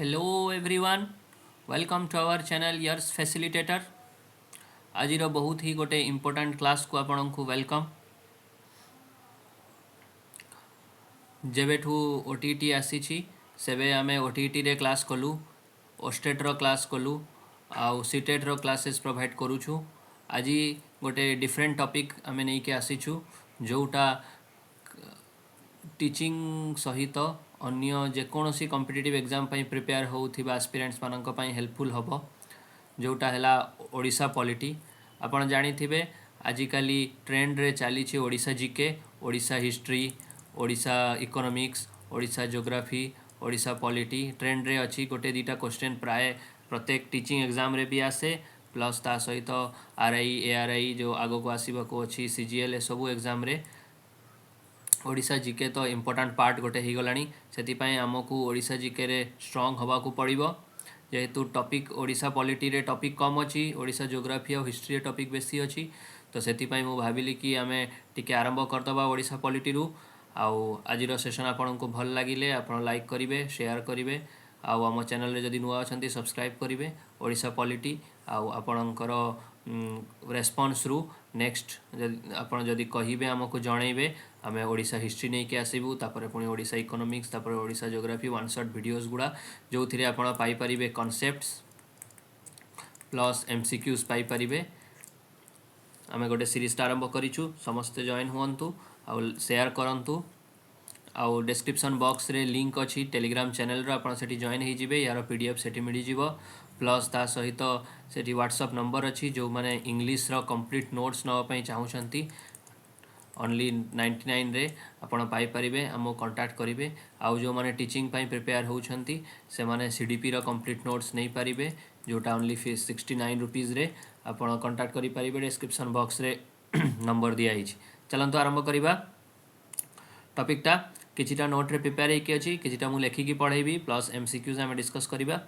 Hello everyone, welcome to our channel Years Facilitator. आज बहुत ही गोटे इम्पोर्टाट क्लास को आपण को वेलकम। जेबेठू ओटीटी आसी सेबे आमे ओटीटी रे क्लास कलु, ओस्टेट रो क्लास कलु, आउ सीटेट रो क्लासेस प्रोवाइड करूछु। आज गोटे डिफरेंट टॉपिक आमे नहीं के आसीछु जोटा टीचिंग सहित अन्य जेकोसी कॉम्पिटिटिव एग्जाम प्रिपेयर होउथिबा एस्पिरेंट्स मानक पई हेल्पफुल हबो जोटा है ओडिशा पॉलिटी। आपण जानिथिबे आजिकाली ट्रेंड रे चली Odisha GK, Odisha history, Odisha economics, Odisha geography, Odisha polity trend रे अच्छी गोटे दीटा क्वेश्चन प्राय प्रत्येक टीचिंग एग्जाम रे भी आसे प्लस ता सहित आरआई एआरआई जो आगो को आसवाक अच्छी सीजीएल सबू एग्जाम रे ओडिशा जीके तो इम्पोर्टाट पार्ट गोटे हो गलानी। से आमको ओडिशा जीके रे स्ट्रॉन्ग हवा को पड़िबो जेहेतु टॉपिक ओडिशा पॉलिटी रे टॉपिक कम अच्छी, ओडिशा ज्योग्राफी और हिस्ट्री टॉपिक बेसी अच्छी। तो से मु भाविली कि आमे टिके आरंभ करदबा ओडिशा पॉलिटी रु। आउ आज सेशन आपन को भल लगिले आपन लाइक करिवे, शेयर करिवे, आउ आम चैनल रे जदि नुआ अछंती सब्सक्राइब करिवे ओडिशा पॉलिटी। आउ आपणकर रेस्पॉन्स रु नेक्स्ट आपन जदि कहिबे आमको जणैबे आमे ओडिशा हिस्ट्री नहीं के आसीबू, तापर पुणी ओडिशा इकोनॉमिक्स, तापर Odisha geography one shot videos गुड़ा जो थिरे आपण पाई परिबे कॉन्सेप्ट्स प्लस एमसीक्यूज पाई परिबे। आमे गोटे सीरीज आरंभ करिछु, समस्ते जॉइन हुअन्तु आउ शेयर करंतु। आउ डिस्क्रिप्शन बॉक्स रे लिंक अच्छी टेलीग्राम चैनल रो आपण सेठी जॉइन हो जिवे, यार पीडीएफ सेठी मिली जिवो प्लस ता सहित सेठी व्हाट्सएप नंबर अच्छी जो माने इंग्लिश रो कंप्लीट नोट्स नवा पई चाहुछंती ओनली 99 रे आपण पाई परिबे, हमो कांटेक्ट करिवे। आउ जो माने टीचिंग पई प्रिपेयर होउछंती से माने सीडीपी रो कंप्लीट नोट्स नहीं पारिबे जोटा ओनली 69 रुपीस रे आपण कांटेक्ट करि परिबे। डिस्क्रिप्शन बॉक्स रे नंबर दिया हिच। चलंतु आरंभ करिबा टॉपिकटा। किछिटा नोट रे प्रिपेयर होइके अछि, किछिटा मु लेखिकी पढाइबी प्लस एमसीक्यूज हम डिस्कस करिबा।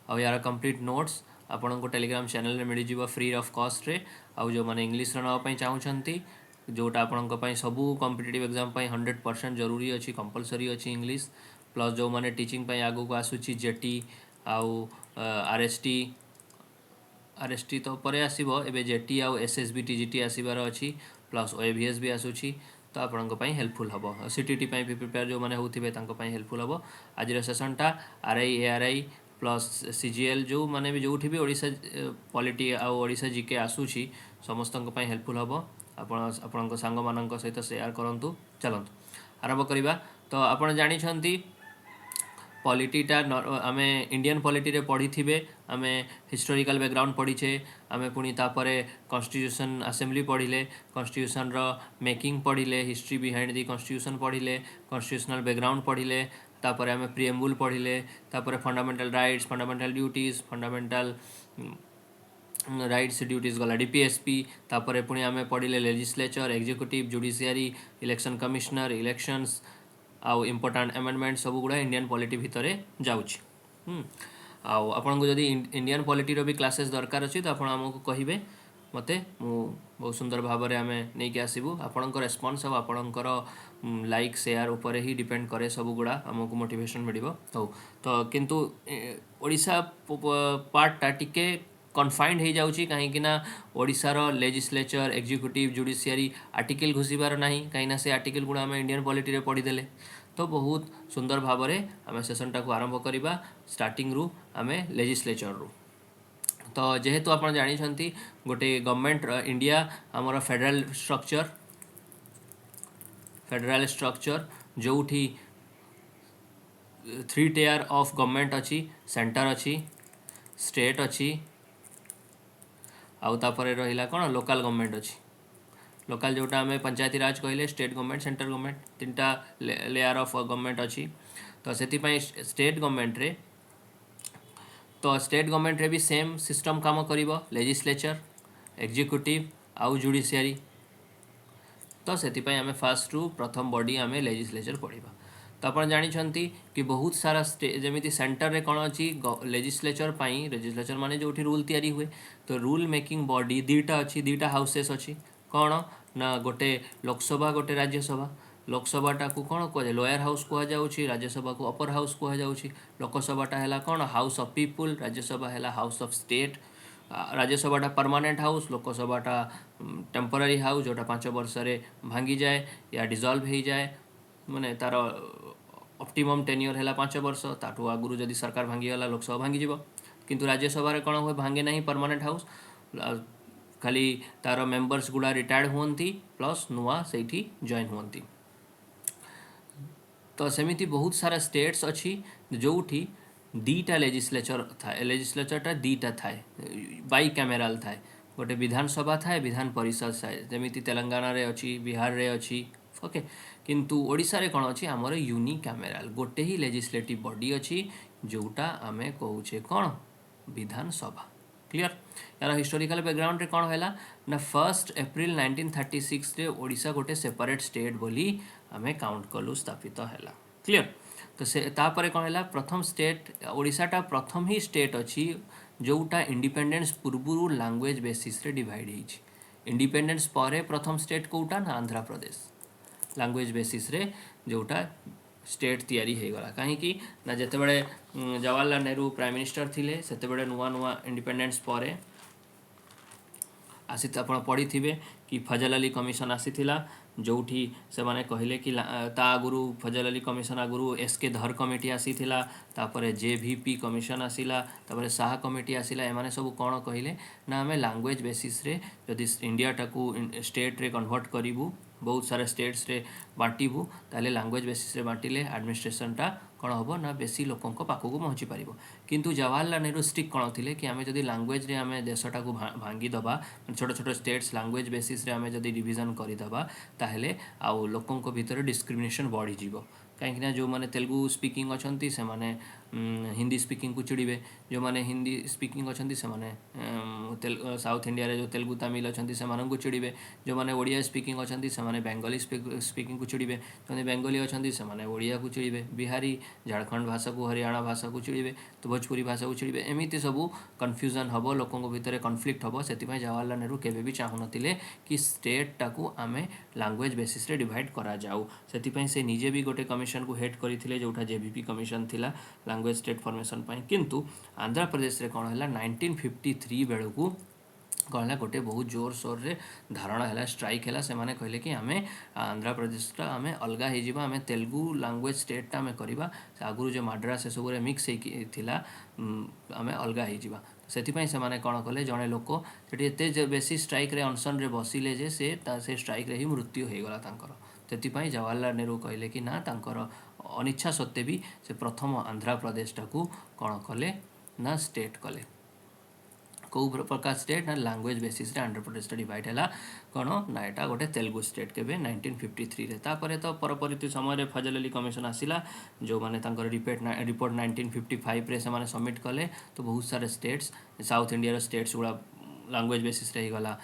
आ यार कंप्लीट नोट्स आपण को टेलीग्राम चैनल रे मिली जिवो फ्री ऑफ कॉस्ट रे। आ जो माने इंग्लिश रो नवा पई चाहुछंती जोटा आपण पई सबू कॉम्पिटिटिव एग्जाम पई 100% जरूरी अच्छी, कंपलसरी अच्छी इंग्लिश प्लस जो माने टीचिंग पई आगो को आसुची जेटी आउ आरएसटी तो परे आसीबो, एबे जेटी आउ एसएसबी टीजीटी आसीबार अच्छी प्लस ओएवीएस भी आसुची। तो आपण हेल्पफुल हम सीटीटी भी प्रिपेयर जो मैंने होते हेल्पफुल हम। आज सेसनटा आरआई एआरआई प्लस सीजीएल जो माने भी जो भी ओडिशा पॉलिटी आउ ओडिशा जीके आसूची समस्त हेल्पफुल हम। आपण सांग मान सहित शेयर करूँ। चलतु आरंभ करवा। तो आपण जानी पॉलिटीटा आमे इंडियन पॉलिटी रे पढ़ी थे, आमे हिस्टोरिकल बैकग्राउंड पढ़ीचे, आमे पुणी तापरे कॉन्स्टिट्यूशन असेंबली पढ़िले, कॉन्स्टिट्यूशन रो मेकिंग पढ़िले, हिस्ट्री बिहाइंड दी कॉन्स्टिट्यूशन पढ़िले, कॉन्स्टिट्यूशनल बैकग्राउंड पढ़िले, तापरे आमे प्रीएम्बुल पढ़िले, तापरे fundamental rights, fundamental duties, fundamental rights duties गला डीपीएसपी, तापरे पुणी आमे पढ़िले legislature, executive, judiciary, election commissioner, elections आउ इम्पोर्टाट एमेंडमेंट सब गुड़ा इंडियन पॉलिटी भितर जाउछि। आउ आपन को जदि इंडियन पॉलिटी रो भी क्लासेस दरकार अछि तो आपण हमको कहिबे मते, मु बहुत सुंदर भाव में आमे नै के आसीबू। आपन को रेस्पॉन्स और आपन लाइक शेयर ऊपर ही डिपेंड करे सब गुड़ा हमको मोटिवेशन मिलिबो। तो किंतु ओडिशा पार्टटा टिके कन्फाइंड हो जाउछि कहीं ओडिशार लेजिस्लेचर, एग्जीक्यूटिव, जुडिशियरी आर्टिकल घुसबार ना कहीं से आर्टिकल गुड़ा आम इंडियन पॉलिटी रे पढ़ीदेले। तो बहुत सुंदर भाव में आम सेसनटा को आरंभ करवा स्टार्टिंग रु आम लेजिस्लेचर रु। तो जेहेतु आप जानी गोटे गवर्नमेंट इंडिया आमर फेडरल स्ट्रक्चर जो 3 टियर ऑफ गवर्नमेंट अच्छी, सेंटर अच्छी, स्टेट अच्छी आउ तापरे रहिला कौन लोकल गवर्नमेंट अच्छी। लोकल जोटा आम पंचायती राज कहले, स्टेट गवर्नमेंट, सेंट्रल गवर्नमेंट, 3टा लेयर ऑफ गवर्नमेंट अच्छी। तो से स्टेट गवर्नमेंट रे स्टेट गवर्नमेंट रे भी सेम सिस्टम काम करिवो, लेजिस्लेचर, एग्जीक्यूटिव आउ जुडिशियरी। तो से आम फास्ट रु प्रथम बॉडी आम लेजिस्लेचर पढ़ा। तो आप जानी कि बहुत सारा जमी सेंटर रे कौन अच्छी लेजिस्लेचर लेजिस्लेचर माने जो रूल तैयारी हुए। तो रूल मेकिंग बॉडी 2टा अच्छी, 2टा हाउसेस अच्छी। कौन ना गोटे लोकसभा, गोटे राज्यसभा। लोकसभाटा को कौन कहुए लोअर हाउस कहुच्छी राज्यसभा को अपर हाउस कहुच्छी लोकसभाटा है कौन हाउस ऑफ पीपुल राज्यसभा है हाउस ऑफ स्टेट राज्यसभाटा परमानेंट हाउस लोकसभाटा टेम्पोरारी हाउस जोटा 5 वर्ष भांगी जाए या डिजल्व हो जाए माने तार ऑप्टिमम टेन्योर है 5 वर्ष ताठू आगुरी जदि सरकार भांगीगला लोकसभा भांगी किंतु राज्यसभा कौन हुए भांगे नहीं परमानेंट हाउस खाली तार मेंबर्स गुड़ा रिटायर्ड हुअंती प्लस नुआ से जॉइन हुअंती तो सेमिति बहुत सारा स्टेट्स अच्छी जोठी दीटा लेजिस्लेचर थाए लेजिस्लेचरटा दीटा थाए बाई कैमेराल थाए गोटे विधानसभा थाए विधान परिषद थाए जमीती तेलंगाना रे अच्छी बिहार रे अच्छी ओके किंतु ओडिशा रे कौन अच्छी आमर यूनिकामेराल गोटे ही लेजिस्लेटिव बॉडी अच्छी जोटा आमे कहूचे कौन विधानसभा क्लियर यार हिस्टोरिकल बैकग्राउंड रे कौन है ना 1 एप्रिल 1936 रे ओडिशा गोटे सेपरेट स्टेट बोली आमे काउंट कलु स्थापित है क्लियर तो से तापर कौन है प्रथम स्टेट ओडिशाटा प्रथम ही स्टेट अच्छी जोटा इंडिपेंडेंस पूर्व लैंग्वेज बेसिस रे डिवाइड होइछि इंडिपेंडेंस पर प्रथम स्टेट कोटा ना आंध्र प्रदेश लैंग्वेज बेसिस रे जोटा स्टेट तैयारी हो गला कहीं ना जिते बड़े जवाहरलाल नेहरू प्राइम मिनिस्टर थिले सेते बड़े नुआ नुआ इंडिपेंडेंस पर आसी आप पढ़ी थे कि फजल अली कमिशन आसीथिला जोठी से माने कहले कि ता आगुरु फजल अली कमिशन आगुरु एसके धर कमिटी आसीथिला तापरे जेवीपी कमिशन आसिला तापरे शाह कमिटी आसिला एमाने सब कौन कहले ना आमे लैंग्वेज बेसिस रे जदि इंडिया टाकू स्टेट रे कन्वर्ट करिवु बहुत सारा स्टेट्स रे बांटिबू ताले लैंग्वेज बेसिस रे बांटिले एडमिनिस्ट्रेशनटा कौन हम ना बेसी लोकों पाखक पहुँची पार किंतु जवाहरलाल नेहरू स्ट्रिक्ट कौन थे कि आम जदि लैंग्वेज रे आम देशटा को भांगीदबा छोट छोट स्टेट्स लैंग्वेज बेसिस रे आम जदि डिविजन करदबा ताहले आउ लोकों भीतर डिस्क्रिमिनेशन बढ़ीज कहीं जो मैंने तेलुगु स्पीकिंग अच्छा से माने हिंदी स्पीकिंग को चिड़े जो मैंने हिंदी स्पीकिंग अच्छा से माने साउथ इंडिया रे जो तेलुगु तमिल अच्छा से चिड़े जो मैंने ओडिया स्पीकिंग अच्छा से माने बेंगली स्पीकिंग को चिड़े जो बेंगली अच्छा से माने ओडिया को चिड़े बिहारी झारखंड भाषा को हरियाणा भाषा को चिड़े तो भोजपुरी भाषा को चिड़े एमती सब कन्फ्यूजन हम लोकों भीतर कन्फ्लिक्ट हम से जवाहरलाल नेहरू केवे भी चाहून कि स्टेटा को आम लैंग्वेज बेसिस रे डिवाइड करा जाऊ से निजे भी गोटे कमिशन को हेड करते जोटा जेवीपी कमिशन थिला लैंग्वेज स्टेट फॉर्मेशन पाई किंतु आंध्र प्रदेश रे कौन है 1953 बेलू कौन है गोटे बहुत जोर सोर रे धारणा है स्ट्राइक है से माने कहले कि आमे आंध्र प्रदेश आम अलग हो आम तेलुगु लैंग्वेज स्टेटा आम करवा आगुरी जो माड्रास सब मिक्स होता आम अलग हो से माने कौन कले जड़े लोक से बेसी स्ट्राइक रे अनशन रे बसिले जे से स्ट्राइक रे ही मृत्यु हो गला से जवाहरलाल नेहरू कहले कि ना तांकर अनिच्छा सत्वे भी से प्रथम आंध्र प्रदेश टाकू कौन कले ना स्टेट कले कौ प्रकार स्टेट ना लैंग्वेज बेसिस रे आंध्र प्रदेश डिवाइड है कौन ना यहाँ गोटे तेलुगु स्टेट के 1953 रे तापर तो परवर्ती समय फजल अली कमिशन आसिला जो मैंने रिपोर्ट 1955 रे से सबमिट कले तो बहुत सारे स्टेट्स साउथ इंडिया स्टेट्स गुड़ा लैंग्वेज बेसिस रे गला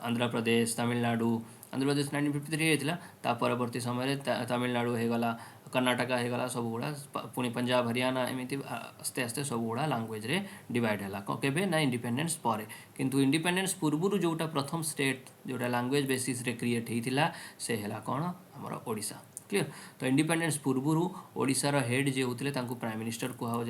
आंध्र प्रदेश तमिलनाडु आंध्र प्रदेश 1953 होता परवर्ती समय तमिलनाडु होगला कर्नाटक होगला सब गुड़ा पुणी पंजाब हरियाणा एमती आस्ते आस्ते सब गुड़ा लैंग्वेज रे डिवाइड है केबे ना इंडिपेंडेंस पर किंतु इंडिपेंडेंस पूर्व जोटा प्रथम स्टेट जोटा लैंग्वेज बेसिस रे क्रिएट होता से है कौन आमर ओडिशा क्लियर तो इंडिपेंडेंस पूर्व ओडिशार हेड जे होते प्राइम मिनिस्टर कह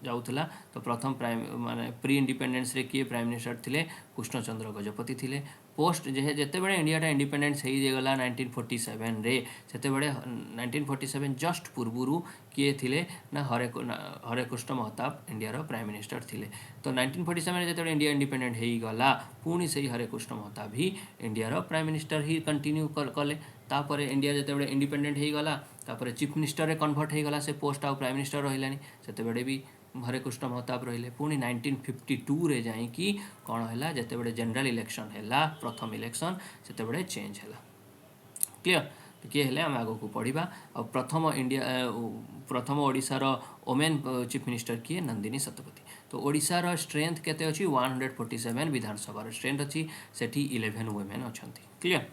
जाऊला तो प्रथम प्राइम माने प्री इंडिपेंडेंस रे किए प्राइम मिनिस्टर थिले कृष्णचंद्र गजपति थिले पोस्ट जेते बड़े इंडियाटा इंडिपेंडेंस हो गला 1947 रे सेते बड़े 1947 जस्ट पूर्व किए थिले ना हरे कृष्ण महताब इंडियार प्राइम मिनिस्टर थिले तो 1947 जो इंडिया इंडिपेंडेंट हो गला पुणी से हरे कृष्ण महताब ही इंडियार प्राइम मिनिस्टर ही कंटिन्यू कले तापर इंडिया जो इंडिपेंडेंट हो गला तापर चीफ मिनिस्टर रे कन्वर्ट हो गला से पोस्ट आउ प्राइम मिनिस्टर रहिलानी सेते बड़े भी हरे कृष्ण महताब रहिले पुणी 1952 रे जाई कि कौन है जिते बड़े जनरल इलेक्शन है प्रथम इलेक्शन से बड़े चेंज है क्लियर किए हेले आम आग को पढ़ा और प्रथम ओडिशार ओमेन चीफ मिनिस्टर किए नंदिनी सतपथी तो ओडिशार स्ट्रेंथ केते अछि 147 विधानसभा स्ट्रेंथ अच्छी सेठी 11 वुमेन अच्छा क्लियर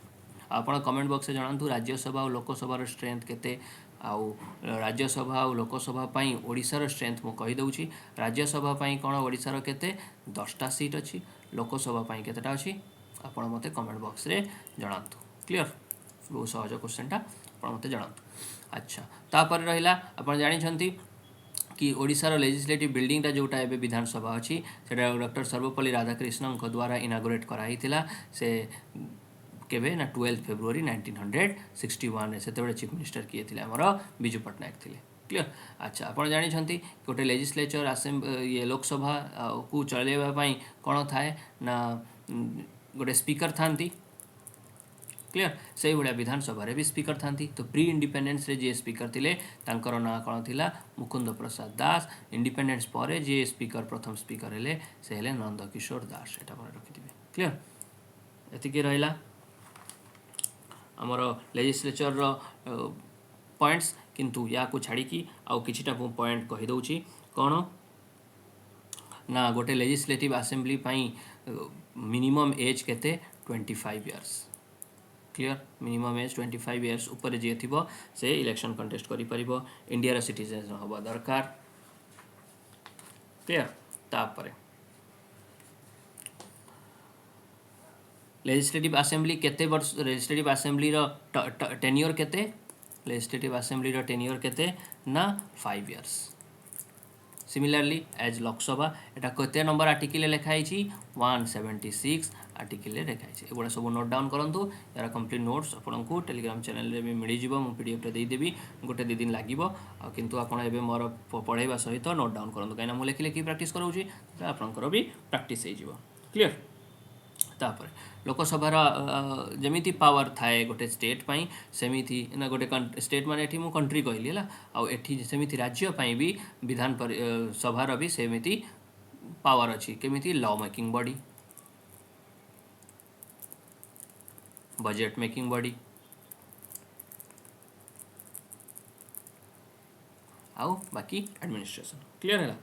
आपन कमेंट बॉक्स में जनातु राज्यसभा और लोकसभा स्ट्रेंथ केते आउ राज्यसभा और लोकसभा पाई ओडिशार स्ट्रेंथ मु कहि दउछि राज्यसभा पाई कोन ओडिशार केते 10टा सीट अछि लोकसभा पाई केतेटा अछि आपण मते कमेंट बॉक्स रे जनातु क्लियर बहुत सहज क्वेश्चनटा आप मत जनातु। अच्छा तापर रहा आप जानी कि ओडिशार लेजिस्लेटिव बिल्डिंगटा जोटा एबे विधानसभा अच्छी से डॉक्टर सर्वपल्ली राधाकृष्णन द्वारा इनागोरेट कराई से केबे ना 12 फेब्रुआरी 1961 से चीफ मिनिस्टर किए थे आमर विजु पट्टनायक थे। क्लियर। अच्छा आप जानते गोटे लेजिस्लेचर ये लोकसभा को चलैवाई कौन थाए ना गोटे स्पीकर थांती। क्लियर। से भाया विधानसभा भी स्पीकर था। तो प्री इंडिपेंडेंस रे जे स्पीकर थे तांकर ना कौन थिला मुकुंद प्रसाद दास। इंडिपेंडेंस पर जे स्पीकर प्रथम स्पीकर हेले से हेले नंदकिशोर दास। एटा पर रखिथिबे। क्लियर। एतिके रहिला आमर लेजिस्लेचर रो पॉइंट्स किंतु या को छाड़ी की आउ किछिटा पॉइंट कहि दउची कोन ना गोटे लेजिस्लेटिव असेंबली पाई मिनिमम एज केते 25 years. Clear. Minimum age 25 years ऊपर जे थिबो से इलेक्शन कंटेस्ट करि परिबो। इंडिया रो सिटीजन होबा दरकार। क्लियर। तापरे लेजिस्लेटिव असेंबली केते वर्ष लेजिस्लेटिव असेंबली रो टेन्योर केते लेजिस्लेटिव असेंबली रो टेन्योर केते ना 5 इयर्स। सिमिलरली एज लोकसभा एटा केते नंबर आर्टिकल लिखाई 176 आर्टिकल लिखाई। एगुड़ा सब नोट डाउन करंतु। यार कंप्लीट नोट्स आपको टेलीग्राम चैनल रे भी मिल जिवो। मु पीडीएफ रे दे देबी गोटे 2 दिन लागिवो किंतु आपण एबे मोर पढाइबा सहित नोट डाउन करंतु कहिना मु लेखि लेखि प्रैक्टिस कराउची तो आपनकर भी प्रैक्टिस हे जिवो। क्लियर। तापर लोकसभार जमीती पावर थाए गोटे स्टेट पाई सेमिति ना गोटे स्टेट माने एठी मु कंट्री कहली है आउ एठी सेमिति राज्य पाई भी विधान सभार भी सेमिति पावर अच्छी केमिति law making body budget making body आउ बाकी एडमिनिस्ट्रेशन। क्लियर है।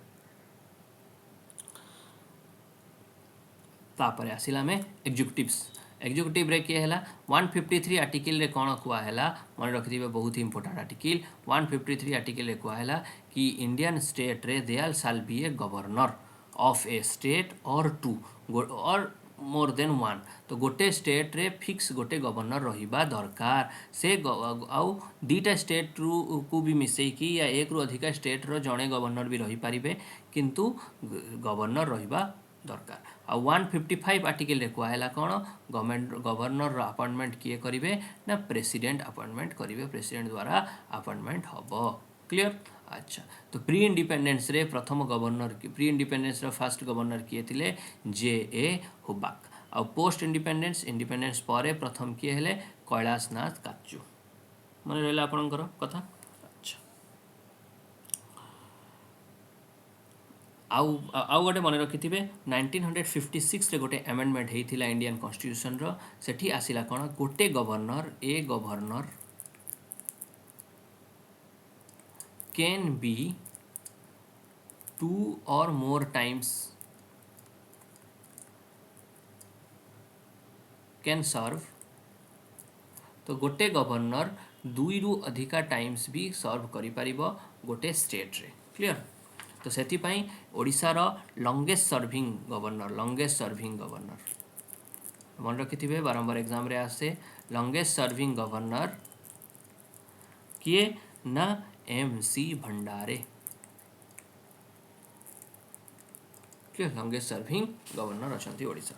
तापर आसिला में एग्जीक्यूटिव रे किए हला 153 आर्टिकल रे कौन कुआ हला मन रखिथिबे बहुत ही इंपोर्टेंट आर्टिकल 153 आर्टिकल रे कुआ हला कि इंडियन स्टेट रे there shall be a governor of a state और 2 और मोर देन 1। तो गोटे स्टेट रे फिक्स गोटे गवर्नर रहिबा दरकार से आउ दीटा स्टेट रु को भी मिसई की या एक रु अधिका स्टेट रो जणे गवर्नर भी रही पारिबे किंतु गवर्नर रहिबा दरकार। आ 155 आर्टिकल रे कुआला कौन गवर्नमेंट गवर्नर अपॉइंटमेंट किए करिवे ना प्रेसिडेंट अपॉइंटमेंट करिवे प्रेसिडेंट द्वारा अपॉइंटमेंट हबो। क्लियर। अच्छा तो प्री इंडिपेंडेंस रे प्रथम governor pre independence row first governor किए थिले जे ए हुबाक। आ पोस्ट इंडिपेंडेंस पर प्रथम किए हेले कैलाशनाथ काचू। मन रहला आपनकर कथा। आउ गोटे मन रखिथिबे 1956 रे गोटे अमेंडमेंट हेइथिला इंडियन कॉन्स्टिट्यूशन रो सेठी आसिला कोन गोटे governor can be 2 or more times can serve. तो गोटे गवर्नर 2 रु अधिका टाइम्स भी सर्व करि परिबो गोटे स्टेट रे। क्लियर। तो से ओडिशार लंगेस्ट सर्विंग गवर्नर मन रखिथिबे बारंबार एग्जाम रे आसे लंगेस्ट सर्विंग गवर्नर किए ना MC Bhandare. Clear. Longest serving governor अछंती ओडिसा।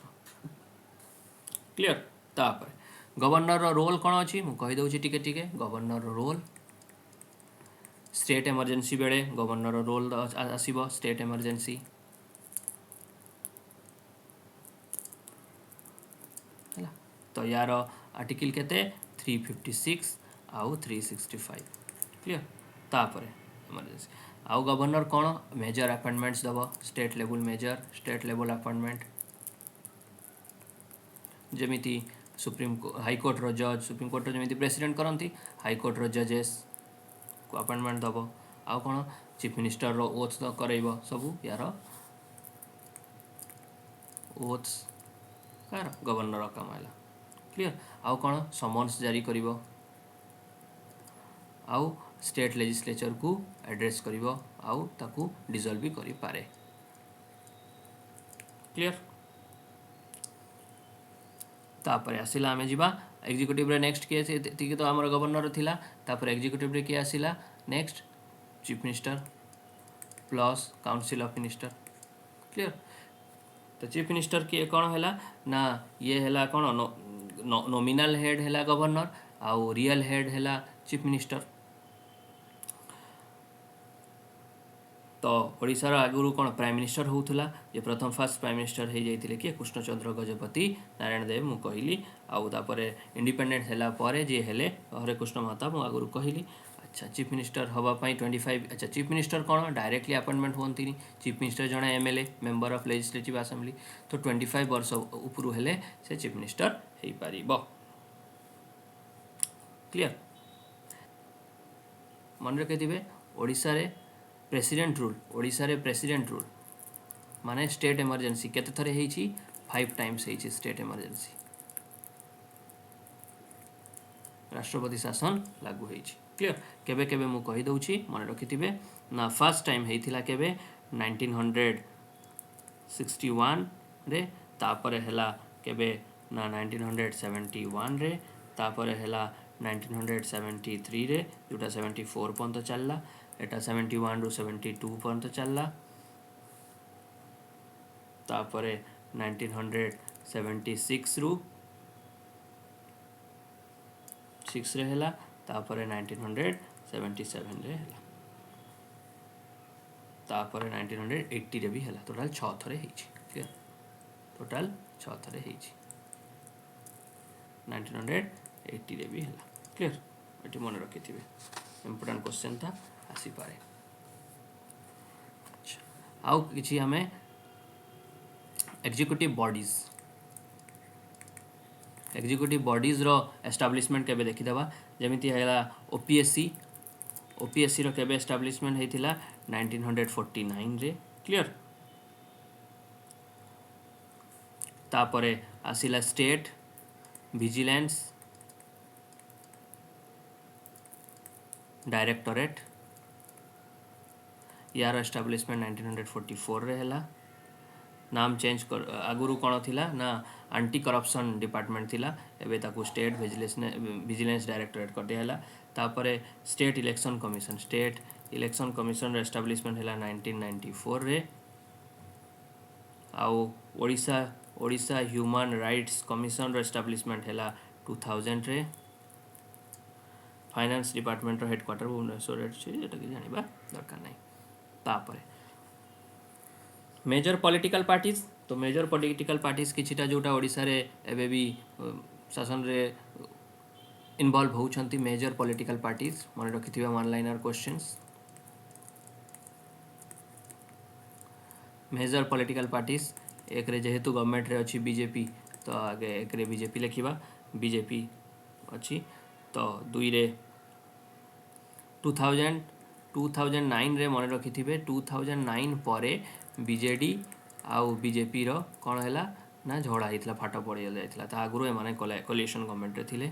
क्लियर। तापर गवर्नर रो रोल कोन अछि मु कहि दउची टिके टिके गवर्नर रो रोल स्टेट इमरजेंसी बेले गवर्नर रोल आसीबो स्टेट इमरजेंसी हला। तो यार आर्टिकल केते 356 आउ 365। क्लियर। तापर इमरजेंसी आउ गवर्नर कोन मेजर अपॉइंटमेंट्स दबो स्टेट लेवल अपॉइंटमेंट जेमिति हाई कोर्ट रो जज सुप्रीम कोर्ट रो जेमिति प्रेसिडेंट करंती हाई कोर्ट रो जजेस को अपॉइंटमेंट दबो। आउ कोन चीफ मिनिस्टर रो ओथ करैबो सबु यार ओथ्स कार गवर्नर काम आला। क्लियर। आउ कोन समन्स जारी करिवो आउ स्टेट लेजिस्लेचर को एड्रेस करिवो आउ ताकू डिसॉल्व भी करि पारे। क्लियर। तापर आसिला आमे जिबा एग्जीक्यूटिव रे नेक्स्ट किए से तो आमर गवर्नर थिला तापर एग्जीक्यूटिव रे किए आसिला next chief minister plus council of minister clear. तो चीफ मिनिस्टर किए कौन है ना ये है कौन नॉमिनल हेड है गवर्नर आउ रियल हेड है चीफ मिनिस्टर। तो ओडिशार आगुरी कौन प्राइम मिनिस्टर होउथला जे प्रथम फास्ट प्राइम मिनिस्टर हो जाइए किए कृष्णचंद्र गजपति नारायण देव मु कहली आउ तापरे इंडिपेंडेंट हैला परे जे हेले हरे कृष्ण महता मु आगुरी कहली। अच्छा चीफ मिनिस्टर हवा पाई 25 अच्छा चीफ मिनिस्टर कौन डायरेक्टली अपॉइंटमेंट होती चीफ मिनिस्टर जड़े MLA member of legislative assembly तो 25 वर्ष उपरू हेले से चीफ मिनिस्टर हो पारिबो क्लियर। मन रखिथिबे ओडिशा रे प्रेसिडेंट रूल ओडिशा रे प्रेसिडेंट रूल माने स्टेट इमरजेंसी केते थरे हेछि 5 टाइम्स हेछि स्टेट इमरजेंसी राष्ट्रपति शासन लागू हेछि क्लियर। केबे केबे मु कहि दउछि मन रखिथिबे ना फर्स्ट टाइम हेइथिला केबे 1961 रे तापरे हैला केबे ना 1971 रे तापरे हैला 1973 रे जोटा 74 पर्यंत चलला एटा 71 रु 72 पर्यंत चलला तापरे 1976 रु 6 रे हैला तापरे 1977 रे हैला तापरे 1980 रे भी हैला टोटल 6 थरे हेछि क्लियर टोटल 6 थरे हेछि 1980 रे भी हैला क्लियर। एटी मन रखिथिबे इंपोर्टेंट क्वेश्चन था आसी पारे। अच्छा आउ किछि हमें एग्जीक्यूटिव बॉडीज रो एस्टाब्लिशमेंट केबे देखि देबा जेमिति हैला ओपीएससी रो केबे एस्टाब्लिशमेंट हेतिला 1949 रे क्लियर। तापरे आसिला स्टेट विजिलेंस डायरेक्टोरेट यार एस्टाब्लिशमेंट 1944 रे हैला नाम चेंज कर आगुरु कौन थिला ना एंटी करप्शन डिपार्टमेंट थिला एबे ताकू स्टेट विजिलेंस डायरेक्टोरेट कर दिया तापरे स्टेट इलेक्शन कमिशन एस्टाब्लिशमेंट हैला 1994 रे आउ Odisha human rights commission establishment हैला 2000 रे फाइनेंस डिपार्टमेंट हेडक्वार्टर भुवनेश्वर एटा कि जानिबा दरकार नहीं। तापरे मेजर पॉलिटिकल पार्टीज तो मेजर पॉलिटिकल पार्टीज किछिटा जोटा ओडिशा रे एबे भी शासन रे इन्वॉल्व होउछंती मेजर पॉलिटिकल पार्टीज मन रखिथिबा one liner questions major political parties एक रे जेहेतु गवर्नमेंट रे अछि बीजेपी तो आगे एक रे बीजेपी लिखिबा बीजेपी अछि तो दुई रे 2009 रे मन रखिथिबे 2009 परे बीजेडी आउ बीजेपी रो कौन हैला ना झगड़ा होता फाट पड़ जाता ता आगुरी एमाने कोलिशन गवर्नमेंट रे थिले।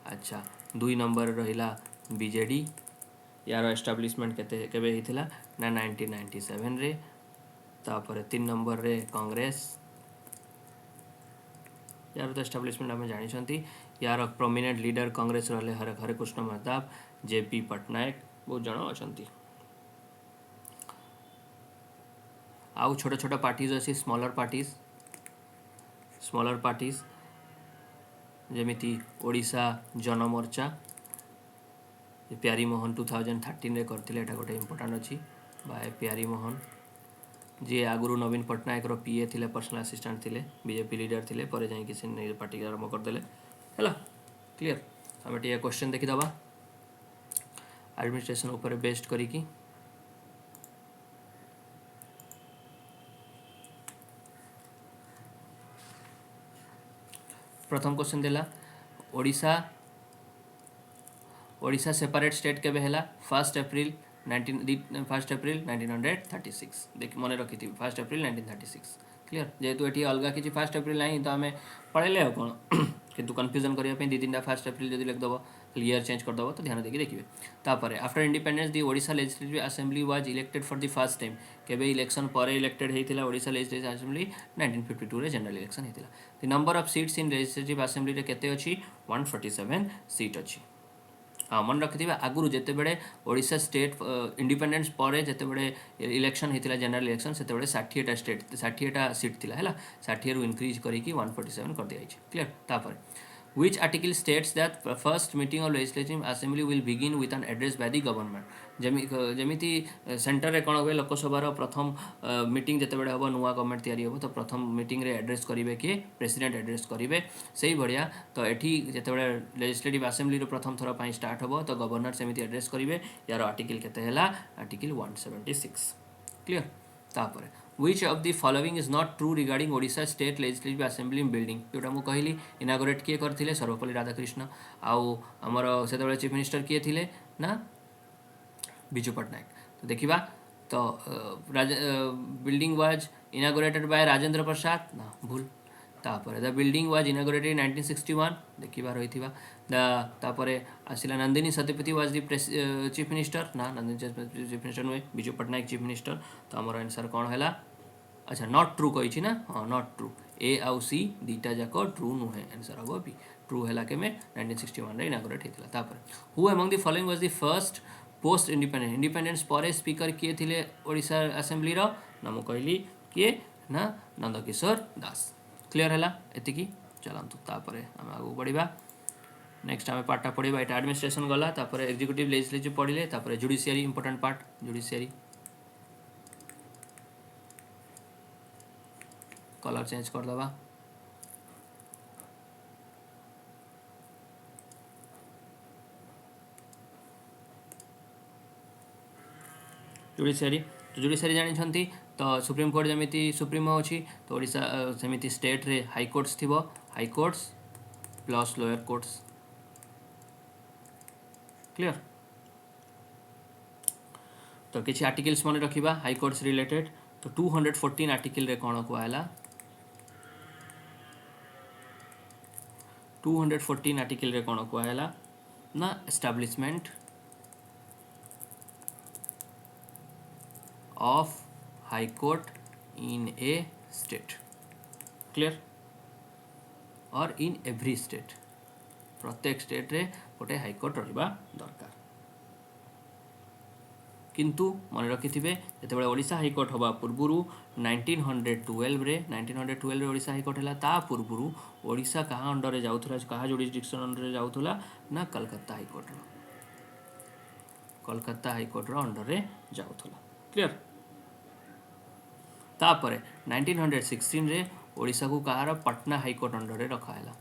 अच्छा 2 नंबर रहिला बीजेडी यार एस्टाब्लिशमेंट केबे हिथिला ना 1997 रे तापरे 3 नंबर रे कांग्रेस यार तो एस्टाब्लिशमेंट आम जानी यार प्रोमिनेंट लीडर कांग्रेस रहे हरे कृष्ण महताब जेपी पटनायक बहुत जन अच्छा आउ छोटा छोटा पार्टीज अच्छी स्मॉलर पार्टीज जेमिति ओडिशा जनमोर्चा प्यारी मोहन 2013 रे करथिले एटा गोटे इंपोर्टेंट अच्छी बाय प्यारी मोहन जी आगुरु नवीन पटनायक रो पीए थिले पर्सनल असिस्टेंट थिले बीजेपी लीडर थिले पर जाई कि से पार्टी आरंभ करदेले हैला क्लियर। हम टिके क्वेश्चन देखि दबा एडमिनिस्ट्रेशन ऊपर बेस्ड करी की प्रथम क्वेश्चन देला ओडिशा सेपरेट स्टेट केबे हैला 1 अप्रैल 1936 देख मन रखी 1 अप्रैल 1936 क्लियर जेहेतु ये अलग किसी 1 अप्रैल ना तो आम पढ़ेले कौन किंतु कन्फ्यूजन करने 2-3टा 1 अप्रैल जब लिखिदेव ईयर चेंज करदेव तो ध्यान देखिए देखिए तापर after independence the Odisha legislative assembly was elected for the first time केबे इलेक्शन पर इलेक्टेड होता ओडिशा लेजिस्लेटिव असेंबली 1952 रे जनरल इलेक्शन होता the number of seats in legislative assembly रे केते अछि 147 सीट अछि हाँ मन रखि आगुरी जितेबले ओडिशा स्टेट इंडिपेंडेंस पर जितेबले इलेक्शन होता जनरल इलेक्शन से 60टा स्टेट 60टा सीट थिला है 60 रु इनक्रीज करके 147 कर दिया क्लियर तापर which article states that first meeting of legislative assembly will begin with an address by the government जमीती सेंटर रे कौन हुए लोकसभा प्रथम मीटिंग जितेबाला हम नुआ गवर्नमेंट तैयारी हम तो प्रथम मीटिंग रे एड्रेस करेंगे किए प्रेसिडेंट एड्रेस करेंगे से भाया तो ये जितेबाला लेजिस्लेटिव असेंबली प्रथम थर पर स्टार्ट हम तो गवर्नर सेमती एड्रेस करेंगे यार आर्टिकल केते आर्टिकल 176 क्लियर तापर which of the following is not true regarding Odisha state legislative assembly building जोटा मु कहली इनागोरेट किए करथिले सर्वपल्ली राधाकृष्ण आउ हमर सेतबेले चीफ मिनिस्टर किए थिले ना बिजू पट्टनायक तो देखिबा तो building was inaugurated by Rajendra Prasad ना भूल तापर the building was inaugurated in 1961 देखिबा रहिथिबा तापर आसिला Nandini Satpathy was the chief minister ना नंदिनी चीफ मिनिस्टर नुहे बिजू पट्टनायक चीफ मिनिस्टर तो हमर आंसर कौन है अच्छा नॉट ट्रू कही ना हाँ नॉट ट्रू ए आउ सी दीटा जाक ट्रू नुहे आंसर हम बी ट्रू है के 1961 रे इनागोरेट होता तापर who among the following was the first post independence पर स्पीकर किए थे ओडिशा असेंबली रो ना मु कहली किए ना नंदकिशोर दास क्लियर है एतिकी चलतु तापर आम आगे बढ़ा नेक्स्ट आम पार्टा पढ़ा ये एडमिनिस्ट्रेशन गला तापर एग्जीक्यूटिव लेजिस्लेटिव पढ़ले तापर judiciary important part judiciary colour change करदे जुडिशियरी तो जुडिशियरी जानी तो सुप्रीम कोर्ट जमी सुप्रीमो अच्छी तो ओडिशा सेमती स्टेट रे हाई कोर्ट्स थी high courts plus lower courts clear तो किसी आर्टिकल्स मन रखा हाई कोर्ट्स रिलेटेड तो 214 आर्टिकल रे कौन कहला 214 आर्टिकल रे कौन कहला ना establishment of high court in a state clear और in every state प्रत्येक स्टेट रे गोटे हाई कोर्ट रहिबा दरकार किंतु मन रखिथिबे जेतेबेले ओडिशा हाई कोर्ट हवा पूर्वरु 1912 रे ओडिशा हाई कोर्ट हला ता पूर्वरु ओडिशा कहा अंडर रे जाउथला कहा जुरिसडिक्शन अंडर रे जाउथला ना कलकत्ता हाई कोर्ट रो कोलकाता हाई कोर्ट रो अंडर रे जाउथला क्लियर तापर 1916 रे ओडिशा को कहार पटना हाईकोर्ट अंडर रे रखाला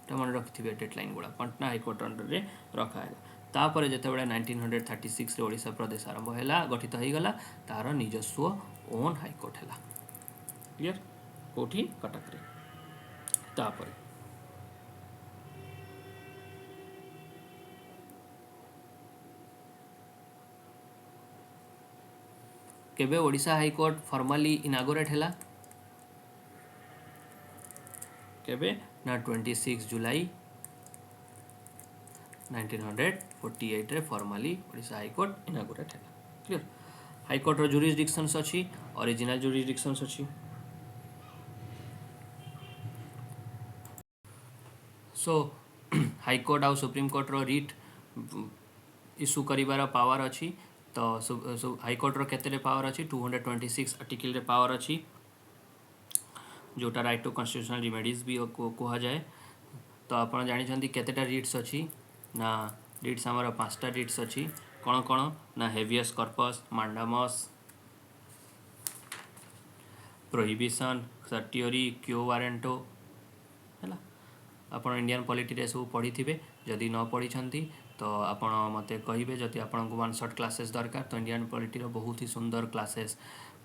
तो मन रखिथिबे डेडलाइन गुड़ा पटना हाईकोर्ट अंडर रे रखाला तापर जेतेबेले 1936 रे ओडिशा प्रदेश आरंभ हैला गठित हो गला तार निजस्व ओन हाईकोर्ट हैला क्लियर कोठी कटक रे तापर केबे ओडिशा हाईकोर्ट फॉर्मली इनागोरेट हैला केबे ना 26 जुलाई 1948 रे फॉर्मली ओडिशा हाईकोर्ट इनागोरेट हैला क्लियर हाईकोर्ट रो जुरिसडिक्शंस अछि ओरिजिनल जुरिसडिक्शंस अछि सो हाईकोर्ट आउ सुप्रीम कोर्ट रो रिट इश्यू करिवार पावर अछि तो हाईकोर्ट रो केते पावर अछि 226 आर्टिकल रे पावर अछि जोटा राइट टू कॉन्स्टिट्यूशनल रिमेडीज भी कहा जाए तो आपण जानी केतेटा रिट्स अछि ना रिट्स हमर 5टा रिट्स अछि कौन कौन ना हेवियस कॉर्पस मांडामस प्रोहिबिशन सर्टियोरी क्यो वारेंटो हैला आपण इंडियन पॉलिटी रे सब पढ़ी थिबे जदि न पढ़ी छंती तो आपण मते कहिबे जदि आपण को वन शॉट क्लासेस दरकार तो इंडियन पॉलिटी रो बहुत ही सुंदर क्लासेस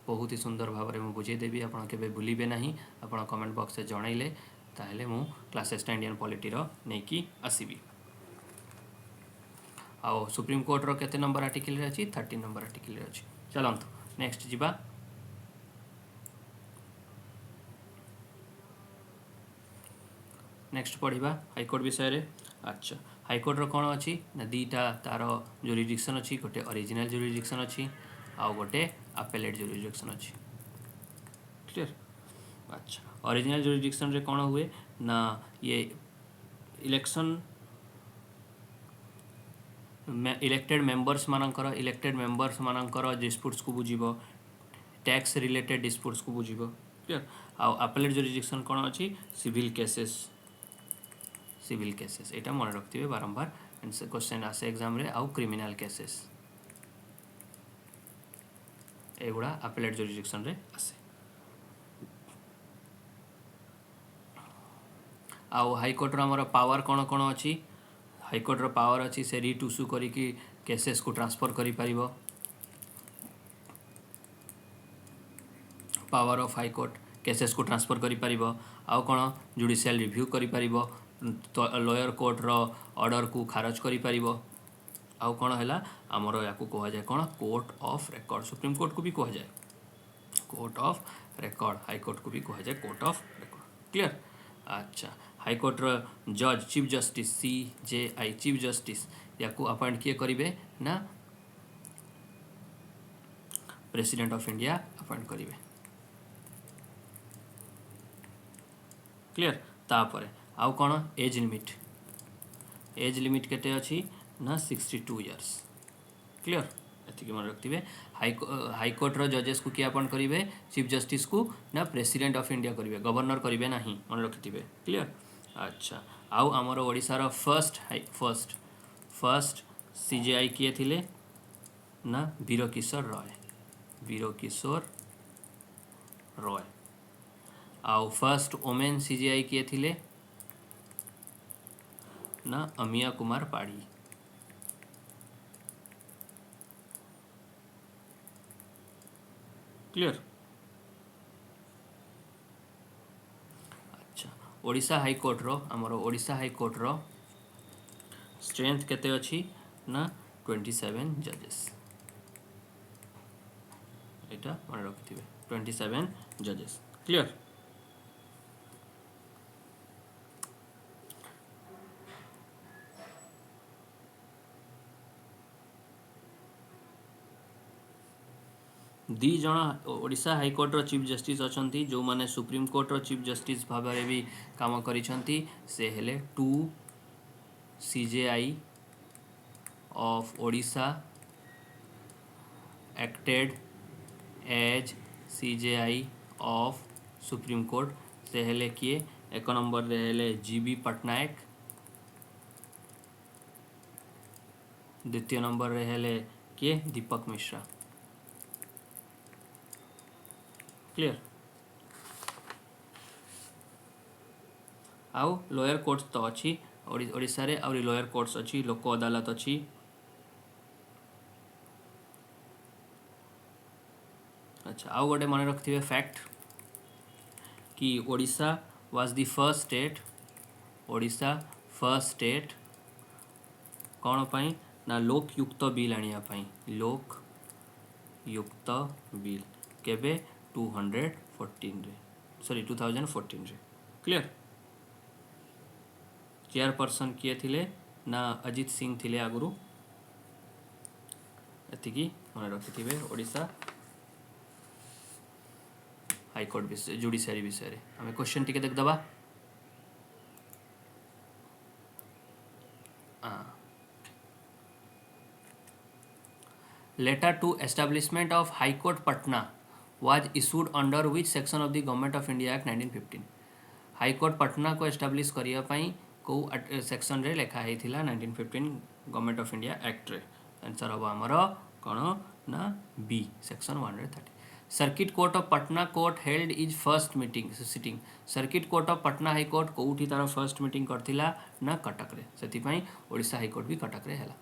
बहुत ही सुंदर भाव में बुझे देवी आपण केबे भूलिबे नहीं आपण कमेंट बॉक्स से जणाइले ताहले मु क्लासेस इंडियन पॉलिटी रो नेकी आसीबी आओ सुप्रीम कोर्ट रो केते नंबर आर्टिकल रे अछि 13 नंबर आर्टिकल रे अछि चलंतु नेक्स्ट जिबा नेक्स्ट पढ़िबा हाईकोर्ट विषय रे अच्छा हाईकोर्टर कौन अच्छी ना दीटा तार जुरिडिक्शन अच्छी गोटे ओरिजिनल जुरिडिक्शन अच्छी आउ गोटे अपेलेट जुरिडिक्शन अच्छी क्लियर। अच्छा ओरिजिनल जुरिडिक्शन रे कौन हुए ना ये इलेक्शन इलेक्टेड मेंबर्स मानकर डिस्प्यूट्स को बुझिबो टैक्स रिलेटेड डिस्प्यूट्स को बुझिबो क्लियर। आउ अपेलेट जुरिडिक्शन कौन अच्छी सिविल केसेस एटा मन रखिथिबे बारंबार क्वेश्चन आसे एग्जाम रे आउ क्रिमिनल केसेस एगुड़ा अपेलेट जुरिडिक्शन रे आसे। आउ हाईकोर्ट रो हमर पावर कौन कौन अच्छी हाईकोर्ट रो पावर अच्छी से रिट इश्यू करिकी केसेस को ट्रांसफर करि परिबो पावर ऑफ हाईकोर्ट केसेस को ट्रांसफर करि परिबो आउ कौन जुडिशियल रिव्यू करि परिबो लोअर कोर्ट रो ऑर्डर को खारज करि परिबो आउ कौन है आमर या कह जाए कौन court of record supreme court को भी कह जाए कोर्ट ऑफ रेकॉर्ड हाईकोर्ट को भी कह जाए कोर्ट ऑफ रेकॉर्ड क्लियर। अच्छा हाईकोर्ट रो जज chief justice CJI chief justice या अपॉइंट किए करेंगे ना प्रेसिडेंट ऑफ इंडिया अपॉइंट करेंगे क्लियर। तापर आउ कौन एज लिमिट केते अच्छी ना 62 इयर्स क्लियर एतिक मन रखिथे। हाईकोर्ट रो जजेस को किए अपॉइंट करेंगे चीफ जस्टिस को ना प्रेसिडेंट ऑफ इंडिया करेंगे गवर्नर करेंगे ना मन रखिथे क्लियर। अच्छा आउ आमर ओडिशार फर्स्ट CJI किए थिले ना वीरकिशोर रॉय आउ फर्स्ट वोमेन CJI किए थिले ना अमिया कुमार पाड़ी क्लियर। अच्छा ओडिशा हाईकोर्ट रो आमर ओडिशा हाईकोर्ट रो स्ट्रेंथ केते अच्छी ना 27 जजेस एटा मन रखिथिबे 27 जजेस क्लियर। दी जन ओडिशा हाईकोर्ट रो चीफ जस्टिस अछंती जो माने सुप्रीम कोर्ट रो चीफ जस्टिस भाव में भी काम करिसंती से हेले 2 CJI of Odisha acted as CJI of supreme court से हेले किए एक नंबर रे हेले GB पटनायक द्वितीय नंबर रे हेले किए दीपक मिश्रा क्लियर। आउ लोअर कोर्ट्स तो अच्छी ओडिशा रे और लोअर कोर्ट्स अच्छी लोक अदालत अच्छी। अच्छा आउ गोटे मन रखिथे फैक्ट कि Odisha was the first state कौन पाई ना लोकयुक्त बिल आनिया पाई लोकयुक्त बिल केबे 2014 रे क्लियर। चेयरपर्सन किए थिले ना अजित सिंह थिले आगुरु एतिकी मन रखिथिबे ओडिशा हाईकोर्ट विषय जुडिशियरी विषय रे हमें क्वेश्चन टिके देख दबा। Letter to establishment of high court Patna was issued under which section of the Government of India Act 1915 high court Patna को एस्टाब्लिश करिया पई को सेक्शन रे लिखा हेथिला 1915 गवर्नमेंट ऑफ इंडिया एक्ट रे आंसर अब हमर कोन ना B section 130। Circuit court of Patna court held is first sitting circuit court of Patna high court कोउठी तार फर्स्ट मीटिंग करथिला ना कटक रे सेति पई ओडिशा हाई कोर्ट भी कटक रे हैला।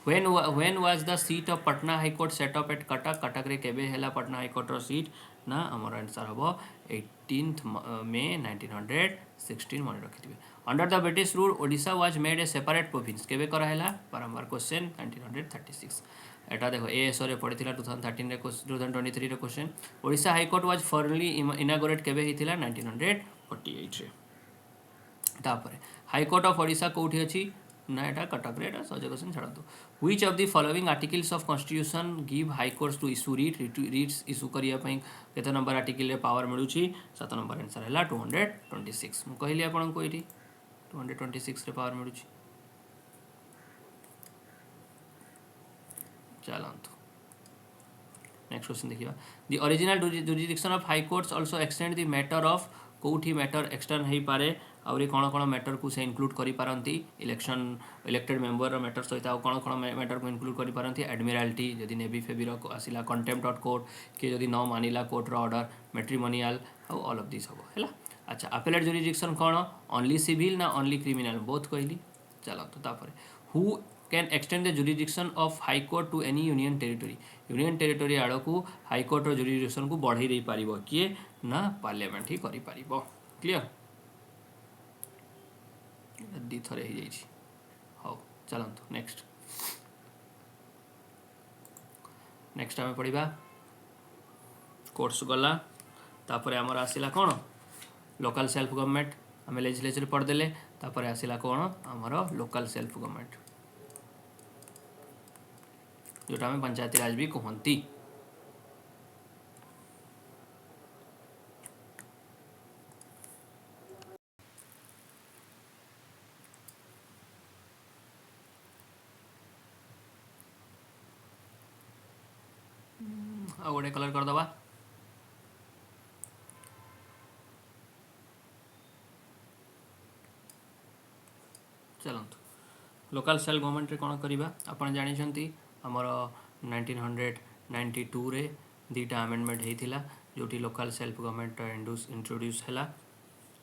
when was the seat of Patna High Court set up at Cuttack Cuttack रे केबे हैला पटना हाई कोर्ट रो सीट ना हमर आंसर हबो 18th May 1916 मन रखिथिबे। Under the British rule Odisha was made a separate province केबे करा हैला बारंबार क्वेश्चन 1936 एटा देखो एएस रे पड़िथिला 2013 रे 2023 रे question Odisha high court was formally inaugurate केबे हिथिला 1948 रे। तापर हाई कोर्ट ऑफ ओडिशा कोठी अछि ना एटा कटक रे एटा सहज क्वेश्चन छाड़तु which of the following articles of constitution give high courts to issue writs issue करिया पई केते नंबर आर्टिकल रे पावर मिलुची 7 नंबर आंसर हैला 226 मु कहली आपन को एठी 226 रे पावर मिलुची चलंतु नेक्स्ट क्वेश्चन देखिबा the original jurisdiction of high courts also extend the matter of कोठी मैटर एक्सटर्न हेई पारे आउरी कौन कौन मैटर को से इनक्लूड करि पारंती इलेक्शन इलेक्टेड मेंबर मैटर सहित आ कौन कौन मैटर को इनक्लूड करि पारंती एडमिरल्टी जदि नेवी फेवी रो आसिला कंटेम्प्ट ऑफ कोर्ट कि जदि न मानिला कोर्ट रो ऑर्डर मैट्रिमोनियल आ ऑल ऑफ दिस हबो हैला अच्छा अपेलेट जुरिडिक्शन कौन ओनली सिविल ना ओनली क्रिमिनल बोथ कहली चलो तो तापर who can extend the jurisdiction of high court to any union territory आड़ को हाई कोर्ट रो जुरिडिक्शन को बढ़ाई दे पारिबो किए ना पार्लियामेंट ही करि पारिबो क्लियर दी थरे ही जाइछि हो चलंतु नेक्स्ट आमे पढ़िबा कोर्स गला तापर हमर आसिला कोन लोकल सेल्फ गवर्नमेंट आमे लेजिस्लेचर पढ़ देले तापर आसिला कोन हमर लोकल सेल्फ गवर्नमेंट जोटा में पंचायती राज भी कहती आ गोटे कलर कर दबा चलंतु लोकल सेल्फ गवर्नमेंट रे कोन करिबा आपण जानि छंती हमर 1992 रे दीटा अमेंडमेंट हेतिला जोटी लोकल सेल्फ गवर्नमेंट इंट्रोड्यूस हैला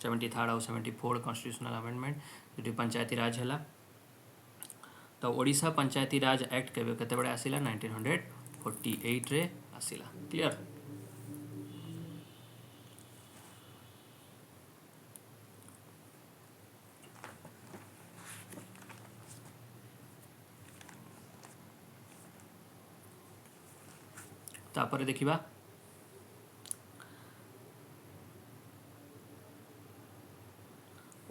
73 और 74 कॉन्स्टिट्यूशनल अमेंडमेंट जोटी पंचायती राज हैला तो ओडिशा पंचायती राज एक्ट केबे केते बडे आसिला 1948 रे आसिला क्लियर तापर देखिबा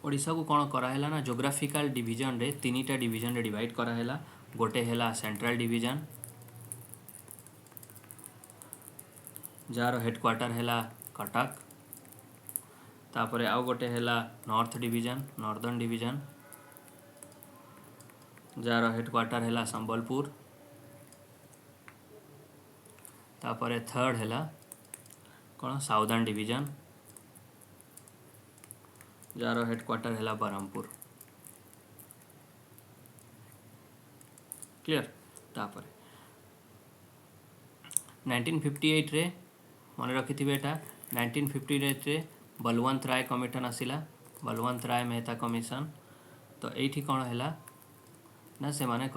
ओडिशा को कौन कराला ना जोग्राफिकल डिवीजन रे तीनटा डिवीजन रे डिवाइड कराला गोटे हैला सेंट्रल डिवीजन जार हेडक्वार्टर हैला कटक तापर आउ गोटे हैला north division northern division jar headquarter हैला संबलपुर तापर थर्ड हैला कौन साउदर्न डिवीजन जार हेडक्वार्टर हैला बरहमपुर क्लियर तापर 1958 रे मन रखिथिबे एटा 1958 रे बलवंत राय कमिशन आसिला बलवंत राय मेहता कमिशन तो एठी कौन हैला ना से माने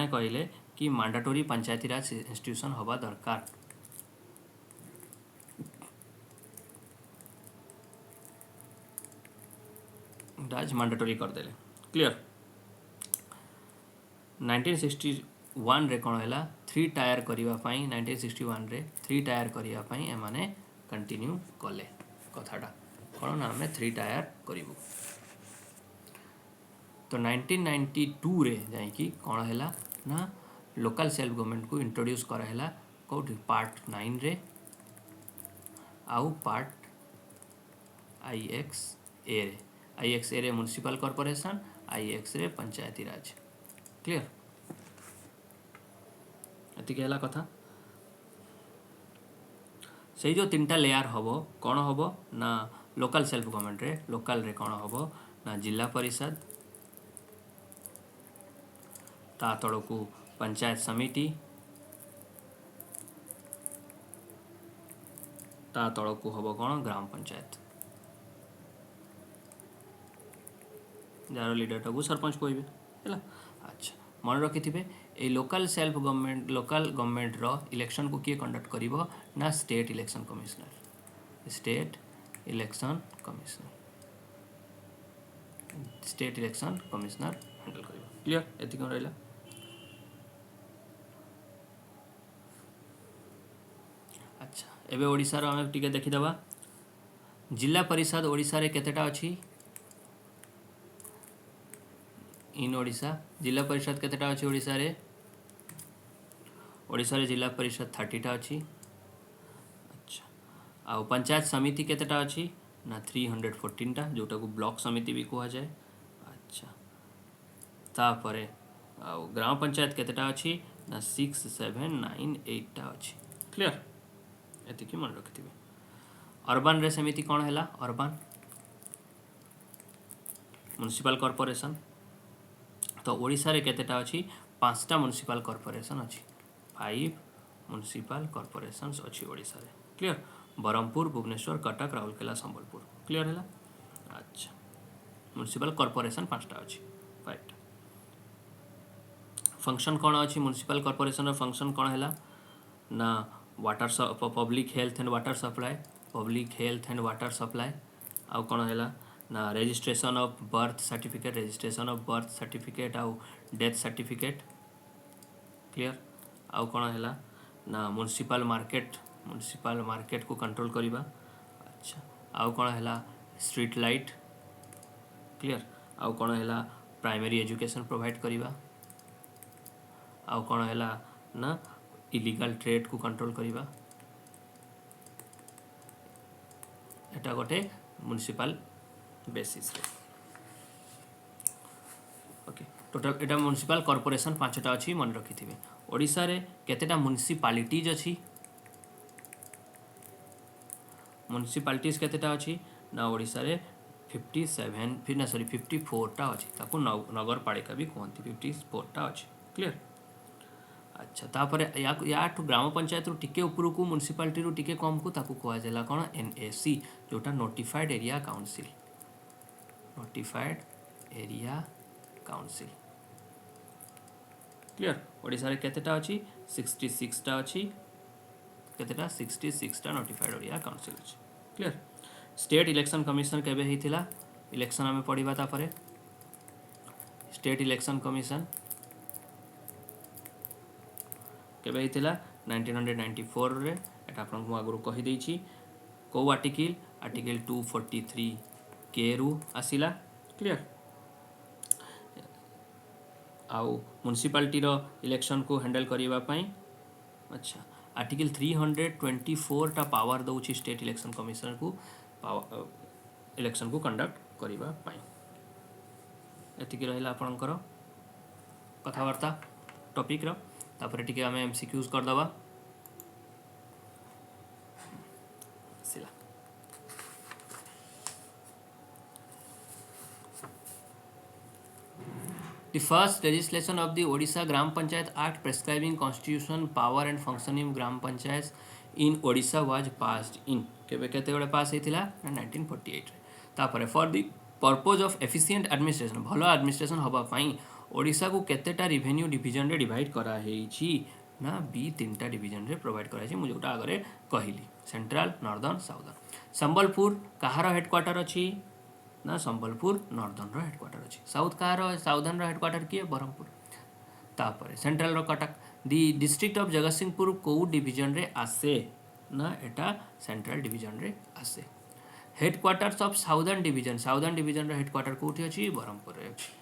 कहले कि मैंडेटरी पंचायती राज इंस्टीट्यूशन हवा दरकार राज मैंडेटरी कर देले क्लियर 1961 रे कौन हैला 3 टायर करिवा पई 1961 रे 3 टायर करिवा पई ए माने कंटिन्यू कले कथाटा कौन ना हमें 3 टायर करिवु तो 1992 रे जाई कि कौन हैला ना लोकल सेल्फ गवर्नमेंट को इंट्रोड्यूस करा हैला कोठी पार्ट 9 रे आउ पार्ट IX ए रे म्युनिसिपल कॉर्पोरेशन IX रे पंचायती राज क्लियर एति कहला कथा से जो तीनटा लेयर हबो कौन हबो ना लोकल सेल्फ गवर्नमेंट रे लोकल रे कौन हबो ना जिला परिषद ता तळकू पंचायत समिति ता तळकू हबो कौन ग्राम पंचायत जार लीडर टाकू सरपंच कहबे हैला अच्छा मन रखिथिबे ए local self government local government रो इलेक्शन को किए कंडक्ट करिवो ना state election commissioner state election commissioner handle करिवो क्लियर एति कोन रहला अच्छा एबे ओडिसा रो हम टिके देखि दबा जिला परिषद ओडिसा रे केतेटा अछि इन ओडिशा जिला परिषद केतेटा अछि ओडिशा रे जिला परिषद 30टा अछि अच्छा आ पंचायत समिति केतेटा अछि ना 314टा जोटा को ब्लॉक समिति भी कहा जाए अच्छा तापरे आ ग्राम पंचायत केतेटा अछि ना 6 7 9 8टा अछि क्लियर एतिकी मन रखिथिबे अर्बन रे समिति कोन हैला अर्बन म्युनिसिपल कॉर्पोरेशन तो ओडिशा रे केतेटा अछि 5टा म्युनिसिपल कॉर्पोरेशन अछि 5 म्युनिसिपल कॉर्पोरेशंस अछि ओडिशा रे क्लियर ब्रह्मपुर भुवनेश्वर कटक राउरकेला संबलपुर क्लियर हैला अच्छा म्युनिसिपल कॉर्पोरेशन 5टा अछि राइट फंक्शन कोन अछि म्युनिसिपल कॉर्पोरेशन रो फंक्शन कोन हैला ना water public health and water supply आउ कोन हैला ना रजिस्ट्रेशन ऑफ बर्थ सर्टिफिकेट आउ डेथ सर्टिफिकेट क्लियर आउ कोन हैला ना म्युनिसिपल मार्केट को कंट्रोल करिबा अच्छा आउ कोन हैला स्ट्रीट लाइट क्लियर आउ कोन हैला प्राइमरी एजुकेशन प्रोवाइड करिबा आउ कोन हैला ना इलीगल ट्रेड को कंट्रोल करिबा एटा गोटे म्युनिसिपल बेसिस रे ओके टोटल एटा म्युनिसिपल कॉर्पोरेशन 5टा अछि मन रखिथिबे ओडिसा रे केतेटा म्युनिसिपालिटीज अछि म्युनिसिपालिटीज केतेटा अछि ना ओडिसा रे 54टा अछि ताको नगर पालिका भी कहंती 54टा अछि क्लियर अच्छा तापर या ग्राम पंचायत रु टिके ऊपर को म्युनिसिपालिटी रु टिके कम को ताको कहा जाला कोन एनएसी जोटा notified area council clear Odisha रे केतेटा अछि 66टा अछि केतेटा 66टा नोटिफाइड एरिया काउंसिल अछि क्लियर स्टेट इलेक्शन कमिशन केबे हिथिला इलेक्शन हमें पढ़िबा तापरे स्टेट इलेक्शन कमिशन केबे हिथिला 1994 रे एटा आपन को आगु कहि दै छी को आर्टिकल 243 के रु आसिला क्लियर आउ म्युनिसिपालिटी रो इलेक्शन को हैंडल करिबा पई अच्छा आर्टिकल 324 टा पावर दउची स्टेट इलेक्शन कमिशन को इलेक्शन को कंडक्ट करिबा पई एतिकी रहिला आपनकर कथावार्ता टॉपिक रो तापर टिके हमें एमसीक्यूज कर दबा सिला The first legislation of the Odisha Gram Panchayat Act prescribing constitution, power and functioning Gram Panchayats in Odisha was passed in केबे केते बडे पास हेतिला 1948 तापर for the purpose of efficient administration भलो एडमिनिस्ट्रेशन हबा पई ओडिसा को केतेटा रेवेन्यू डिवीजन रे डिवाइड करा हेछि ना बी 3टा डिवीजन रे प्रोवाइड करा छै मु जोटा आगरे कहिली सेंट्रल नॉर्दर्न साउदर्न संबलपुर कहार हेडक्वार्टर अछि ना संबलपुर नॉर्दर्न रो हेडक्वार्टर अछि साउदर्न रो हेडक्वार्टर किए ब्रह्मपुर तापर सेंट्रल रो Cuttack the district of Jagatsinghpur को डिवीजन रे आसे ना एटा सेंट्रल डिवीजन रे आसे हेडक्वार्टर्स ऑफ साउदर्न डिवीजन रो हेडक्वार्टर कोठी अछि ब्रह्मपुर रे अछि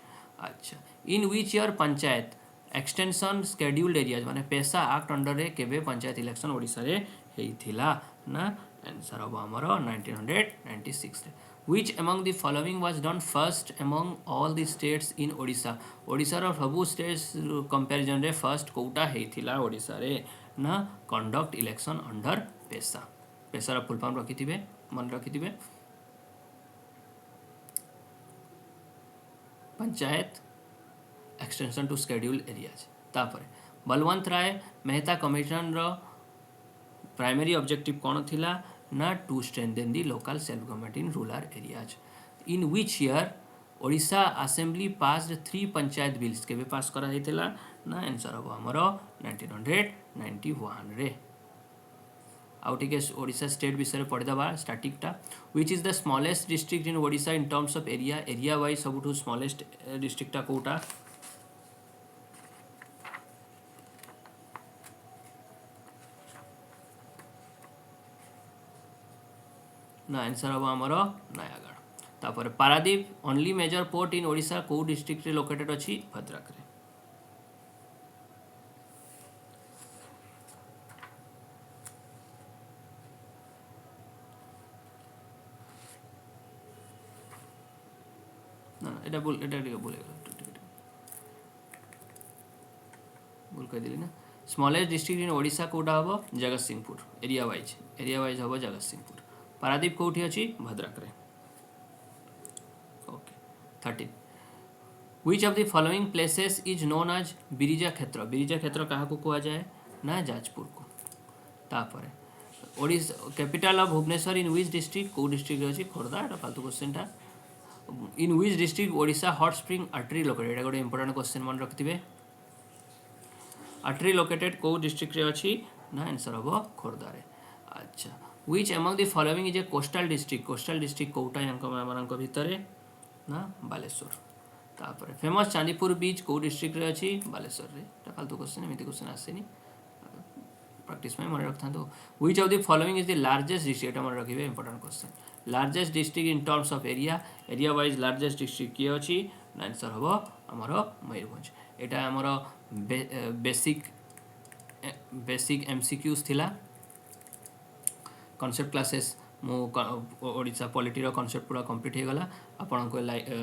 अच्छा in which year panchayat extension scheduled areas माने पेशा एक्ट अंडर रे केबे पंचायत इलेक्शन ओडिसा रे हेइथिला ना आंसर अब हमरो 1996 रे which among the following was done first among all the states in Odisha Odisha रो सबु स्टेट्स कंपैरिजन रे फर्स्ट कोटा हेइथिला ओडिसा रे ना कंडक्ट इलेक्शन अंडर पेशा रो फुल फॉर्म रखिथिबे मन रखिथिबे panchayat extension to schedule areas तापर बलवंत राय मेहता कमिशन रो प्राइमरी ऑब्जेक्टिव कोन थिला ना to strengthen the local self government in rural areas in which year Odisha assembly passed 3 panchayat bills के भी पास करा हेतिला ना आंसर अब हमरो 1991 रे आउट के ओडिशा स्टेट विषय पढ़ी दबा स्टैटिक टा which is the smallest district in Odisha in terms of area wise सबटू स्मॉलेस्ट डिस्ट्रिक्ट टा कोटा ना आंसर अब हमरो नयागढ़ तापर Paradip only major port in Odisha को डिस्ट्रिक्ट रे लोकेटेड अछि भद्रक रे। ना एटा बोल एटा बोले बोल कह दिली ना स्मॉलेस्ट डिस्ट्रिक्ट इन ओडिशा कोटा हम जगतसिंहपुर एरिया वाइज हम जगतसिंहपुर। पारादीप कौटी अच्छी भद्रक रे। Okay 13 which of the following places is known as Biraja Kshetra क्या कह जाए ना जाजपुर को। तापर Odisha capital of Bhubaneswar in which district को डिस्ट्रिक्ट अच्छी खोर्धा एटा फालतू क्वेश्चन टा। In which district Odisha hot spring Atri located एटा गोटे इंपोर्टेंट क्वेश्चन मन रखिथिबे। आर्टरी लोकेटेड को डिस्ट्रिक्ट रे अच्छी ना आंसर हम खोर्धा रे। अच्छा which among the following is A coastal district Kota मान भितर ना बालेश्वर। तापर फेमस चांदीपुर बीच को डिस्ट्रिक्ट रे अच्छी बालेश्वर रे। फालतू क्वेश्चन एमती क्वेश्चन आसेनी प्रैक्टिस में मन रखता। Which of the following is the largest district मन रखिए important question largest district in terms of area wise largest district किए अच्छी आंसर हम आमर मयूरभंज। एटा आमर बेसिक एमसीक्यूज थिला कॉन्सेप्ट क्लासेस मु ओडिशा पॉलिटी रो कॉन्सेप्ट पूरा कंप्लीट हो गला। आपण को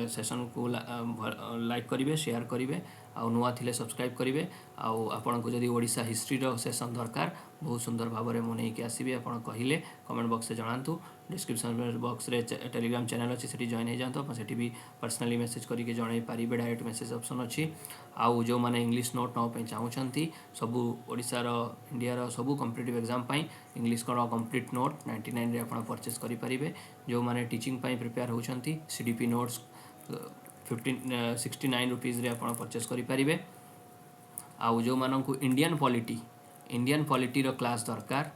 सेशन को लाइक करेंगे शेयर करेंगे आउ नुआ थिले सब्सक्राइब करेंगे आउ आपण को जदि ओडिशा हिस्ट्री रो सेशन दरकार बहुत सुंदर भाव में मुझे नहीं आसबि आपण कहले कमेंट बॉक्स से जनातु। डिस्क्रिप्शन बॉक्स रे टेलीग्राम चैनल अच्छी से जॉइन हो जातु आप सेठी भी पर्सनली मेसेज करके जन पारे डायरेक्ट मेसेज ऑप्शन अच्छी। आउ जो माने इंग्लिश नोट नापी चाहूँगी सबू ओडिशार इंडिया सबू कॉम्पिटिटिव एग्जाम इंग्लिश कौन कंप्लीट नोट 99 रे आप परचेस करेंगे। जो माने टीचिंग प्रिपेयर होती सीडीपी नोट्स 69 रुपीज रे आप परचेस करेंगे। आउ जो मानू इंडियन पॉलिटी रो क्लास दरकार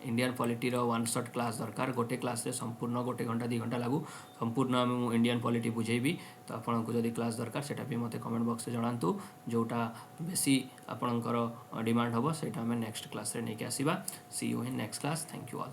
इंडियन पॉलिटी रो वन शॉट क्लास दरकार गोटे क्लास रे संपूर्ण गोटे घंटा 2 घंटा लागू संपूर्ण इंडियन पॉलिटी बुझेबी। तो आपको जदि क्लास दरकार सेटा भी मते कमेंट बॉक्स से जनातु जोटा बेसी आपणकर डिमांड हम सेटा नेक्स्ट क्लास रे नहीं आसीबा। See you in next class. Thank you all.